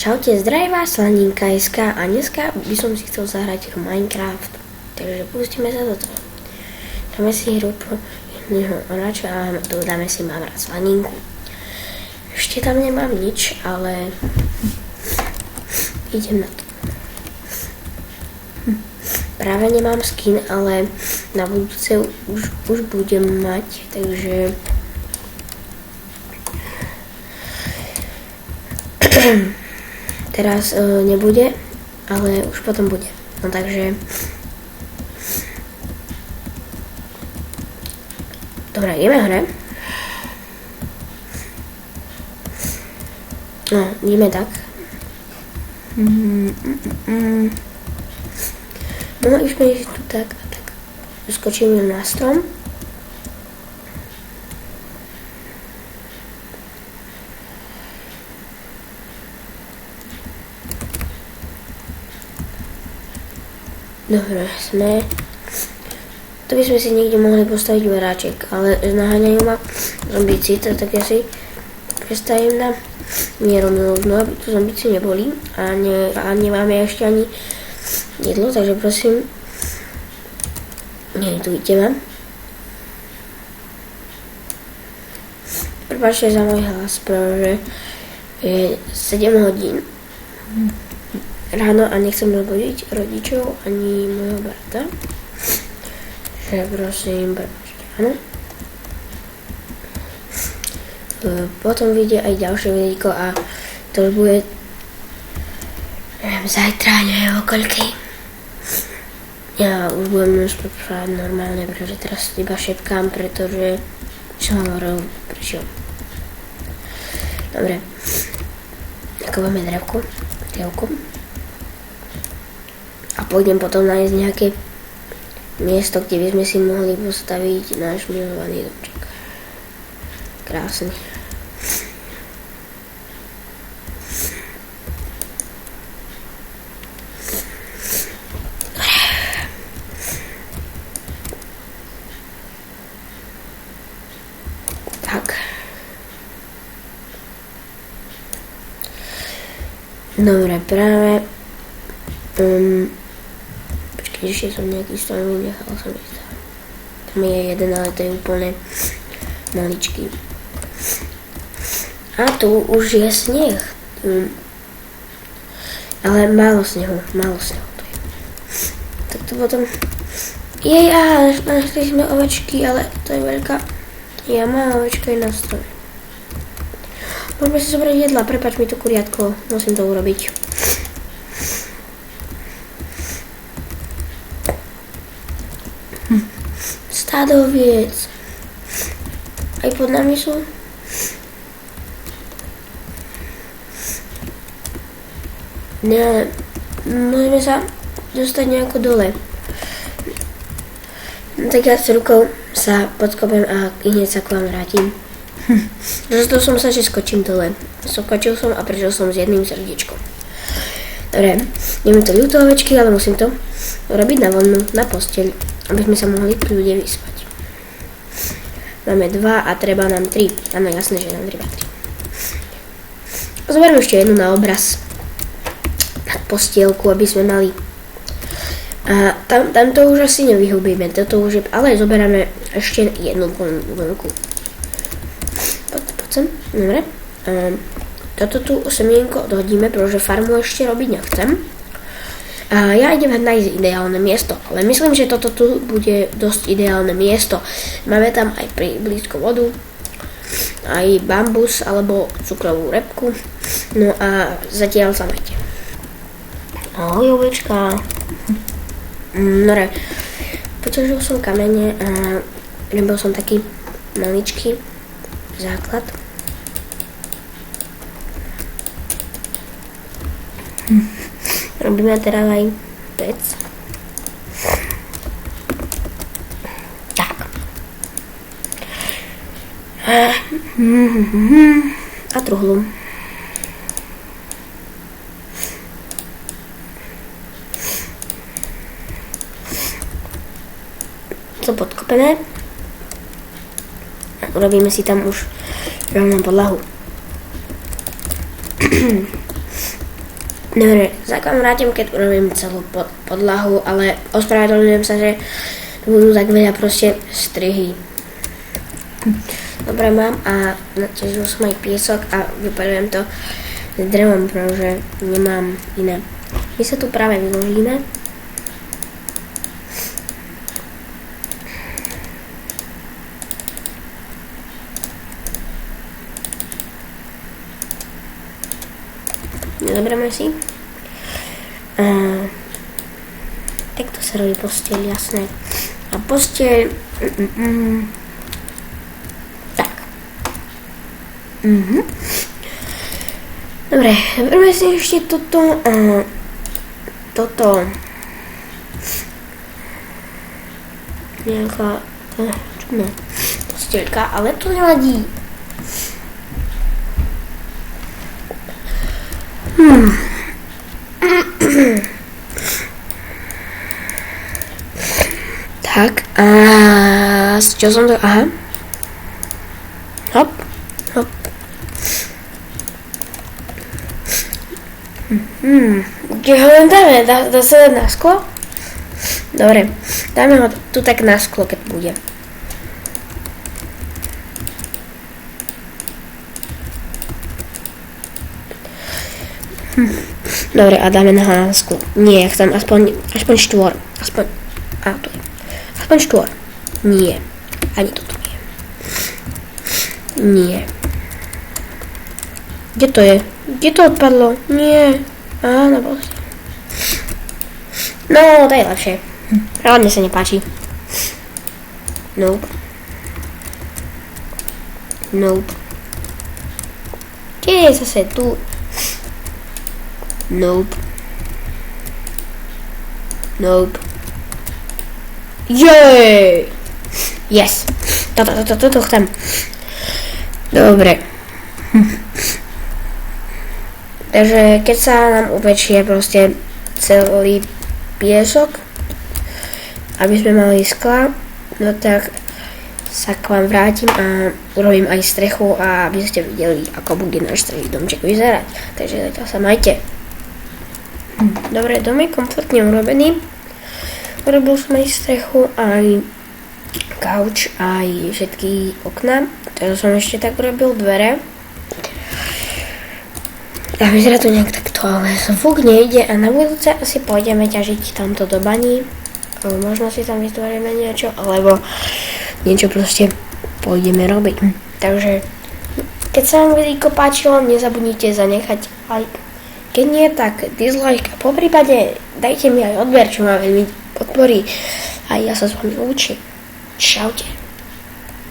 Čaute, zdraví vás Slaninka SK a dneska by som si chcel zahrať hru Minecraft. Takže pustíme sa do toho. Dáme si hru pro jedného hráča a dodáme si mám rád Slaninku. Ešte tam nemám nič, ale idem na to. Práve nemám skin, ale na budúce už budem mať, takže teraz nebude, ale už potom bude. No takže dobre, ideme hore. No, ideme tak. No, už sme tu tak a tak. Skočíme na strom. Dobre, sme. To by sme si niekde mohli postaviť varáček, ale naháňajú ma zombíci, tak ja si predstavím na mieromilovnú, aby tu zombíci neboli a nemáme ešte ani jedlo, takže prosím, nehejtujte ma. Prepáčte za môj hlas, pretože je 7 hodín ráno a nechcem rozbudiť rodičov ani môjho brata. Takže prosím, prepáčte, áno. Potom vyjde aj ďalšie videjko a to už bude neviem, zajtra, neviem o koľkej. Ja už budem rozprávať normálne, pretože teraz iba šepkám, pretože som hovoril, prišiel. Dobre. Nakováme drevko. A pôjdem potom nájsť nejaké miesto, kde by sme si mohli postaviť náš milovaný domček. Krásny. Tak. Dobre, práve počkej, ešte som nejaký strom vynechal, som istá. Tam je jeden, ale to je úplne maličký. A tu už je sneh. Ale málo snehu tu je. Tak to potom našli sme ovečky, ale to je veľká jama, ovečka je na strome. Môžeme si zobrať jedla, prepáč mi to kuriatko, musím to urobiť. Stádo oviec. Aj pod nami sú. Ne, môžeme sa dostať nejako dole. Tak ja s rukou sa podkopem a hneď sa k vám vrátim. Rozhodol som sa, že skočím dole. Skočil som a prežil som s jedným srdiečkom. Dobre, je mi to ľúto ovečky, ale musím to robiť na vlnu, na posteľ, aby sme sa mohli kľude vyspať. Máme 2 a treba nám 3. Áno, jasné, že nám treba 3. Zoberme ešte jednu na obraz. Na postielku, aby sme mali. A tam to už asi nevyhubíme. Toto už je, ale zoberáme ešte jednu vlnku. Poď sem. Dobre. Toto tu semienko odhodíme, pretože farmu ešte robiť nechcem. A ja idem nájsť ideálne miesto, ale myslím, že toto tu bude dosť ideálne miesto. Máme tam aj blízko vodu, aj bambus alebo cukrovú repku. No a zatiaľ sa majte. Ahoj, ovečka. Dobre, poťažil som kamene a robil som taký maličký základ. Robíme teraz aj pec. Tak. A truhlu. To podkopené. Urobíme si tam už rovnú podlahu. Dobre, za k vám vrátim, keď urobím celú podlahu, ale ospravedlňujem sa, že budú tak veľa proste strihy. Dobre mám a natiežil som aj piesok a vypalujem to s drevom, pretože nemám iné. My sa tu práve vyložíme. Zoberieme si. Takto sa robí posteľ, jasné. A posteľ... Tak. Dobre, zoberieme si ešte toto. Toto. Nejaká... čudná posteľka, ale to nevadí. Tak, a čo som to, aha. Hop, hop. Kde ho len dáme? Dá sa dať na sklo? Dobre, dáme ho tu tak na sklo, keď bude. Dobre, a dáme na sklo. Nie, ja chcem aspoň štvor. Aspoň štvor. Nie. Ani toto nie. Nie. Kde to je? Kde to odpadlo? Nie. Á, na boste. No, to je lepšie. Ale mne sa nepáči. Nope. Kde je zase tu? Nope. Jej! Yes! Toto chcem. Dobre. Takže keď sa nám upečie proste celý piesok, aby sme mali skla, no tak sa k vám vrátim a urobím aj strechu, a aby ste videli, ako bude náš starý domček vyzerať. Takže zatiaľ sa majte. Dobre, dom je komfortne urobený. Urobil som aj strechu, aj gauč, aj všetky okná. Teraz som ešte tak urobil dvere. A vyzerá to nejak takto, ale zvuk nejde a na budúce asi pôjdeme ťažiť tamto do baní. Možno si tam vytvoríme niečo, alebo niečo proste pôjdeme robiť. Takže, keď sa vám videjko páčilo, nezabudnite zanechať like. Keď nie, tak dislike. A po prípade dajte mi aj odber, čo ma veľmi podporí. A ja sa s vami učím. Čaute.